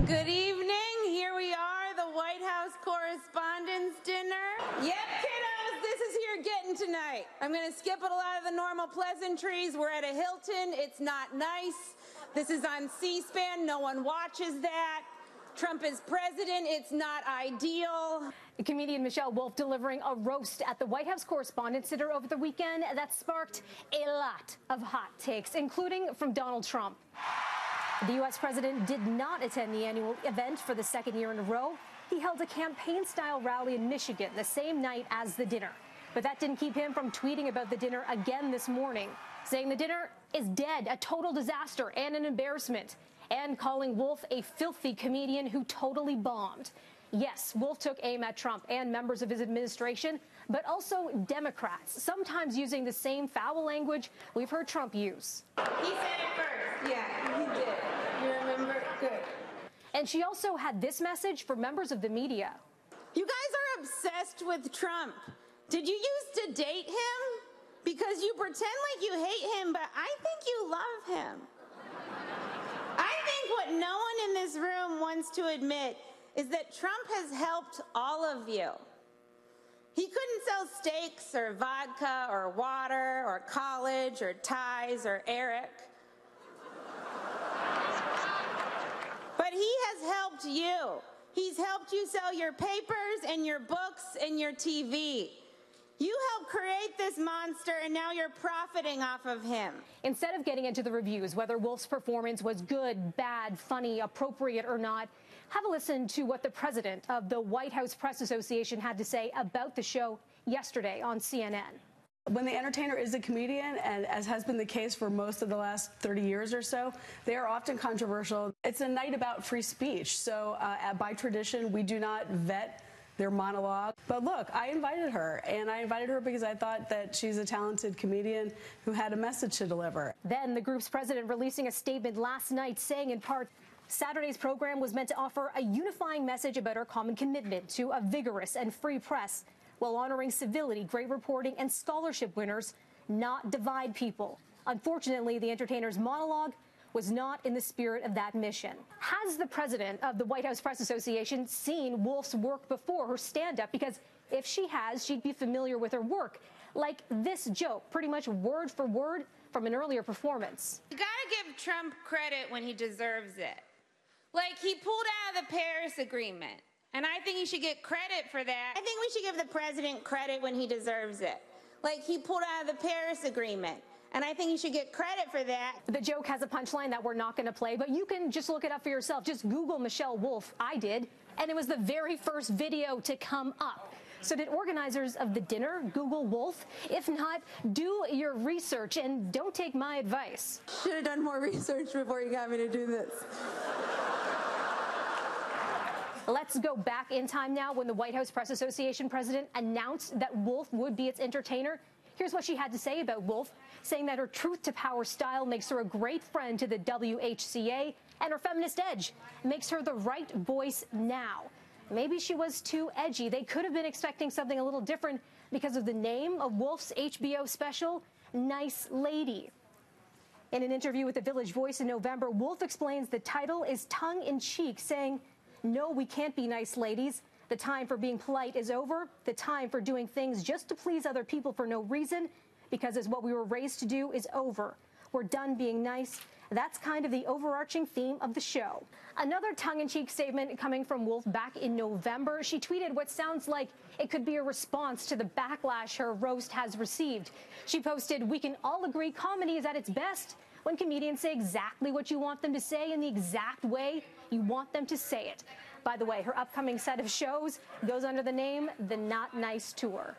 Good evening. Here we are, the White House Correspondents Dinner. Yep, kiddos, this is here getting tonight. I'm going to skip a lot of the normal pleasantries. We're at a Hilton. It's not nice. This is on C-SPAN. No one watches that. Trump is president. It's not ideal. Comedian Michelle Wolf delivering a roast at the White House Correspondents Dinner over the weekend that sparked a lot of hot takes, including from Donald Trump. The U.S. president did not attend the annual event for the second year in a row. He held a campaign-style rally in Michigan the same night as the dinner. But that didn't keep him from tweeting about the dinner again this morning, saying the dinner is dead, a total disaster and an embarrassment, and calling Wolf a filthy comedian who totally bombed. Yes, Wolf took aim at Trump and members of his administration, but also Democrats, sometimes using the same foul language we've heard Trump use. He said it first. Yeah, he did. You remember? Good. And she also had this message for members of the media. You guys are obsessed with Trump. Did you used to date him? Because you pretend like you hate him, but I think you love him. I think what no one in this room wants to admit is that Trump has helped all of you. He couldn't sell steaks or vodka or water or college or ties or Eric. But he has helped you. He's helped you sell your papers and your books and your TV. You helped create this monster, and now you're profiting off of him. Instead of getting into the reviews, whether Wolf's performance was good, bad, funny, appropriate or not, have a listen to what the president of the White House Press Association had to say about the show yesterday on CNN. When the entertainer is a comedian, and as has been the case for most of the last 30 years or so, they are often controversial. It's a night about free speech, so by tradition, we do not vet their monologue. But look, I invited her, and I invited her because I thought that she's a talented comedian who had a message to deliver. Then the group's president releasing a statement last night saying in part, Saturday's program was meant to offer a unifying message about our common commitment to a vigorous and free press while honoring civility, great reporting, and scholarship winners, not divide people. Unfortunately, the entertainer's monologue was not in the spirit of that mission. Has the president of the White House Press Association seen Wolf's work before, her stand-up? Because if she has, she'd be familiar with her work. Like this joke, pretty much word for word from an earlier performance. You gotta give Trump credit when he deserves it. Like, he pulled out of the Paris Agreement, and I think he should get credit for that. I think we should give the president credit when he deserves it. Like, he pulled out of the Paris Agreement, and I think he should get credit for that. The joke has a punchline that we're not going to play, but you can just look it up for yourself. Just Google Michelle Wolf. I did, and it was the very first video to come up. So did organizers of the dinner Google Wolf? If not, do your research and don't take my advice. Should have done more research before you got me to do this. Let's go back in time now when the White House Press Association president announced that Wolf would be its entertainer. Here's what she had to say about Wolf, saying that her truth to power style makes her a great friend to the WHCA, and her feminist edge makes her the right voice now. Maybe she was too edgy. They could have been expecting something a little different because of the name of Wolf's HBO special, Nice Lady. In an interview with the Village Voice in November, Wolf explains the title is tongue-in-cheek, saying, "No, we can't be nice ladies. The time for being polite is over. The time for doing things just to please other people for no reason, because it's what we were raised to do, is over. We're done being nice." That's kind of the overarching theme of the show. Another tongue-in-cheek statement coming from Wolf back in November. She tweeted what sounds like it could be a response to the backlash her roast has received. She posted, "We can all agree comedy is at its best when comedians say exactly what you want them to say in the exact way you want them to say it." By the way, her upcoming set of shows goes under the name The Not Nice Tour.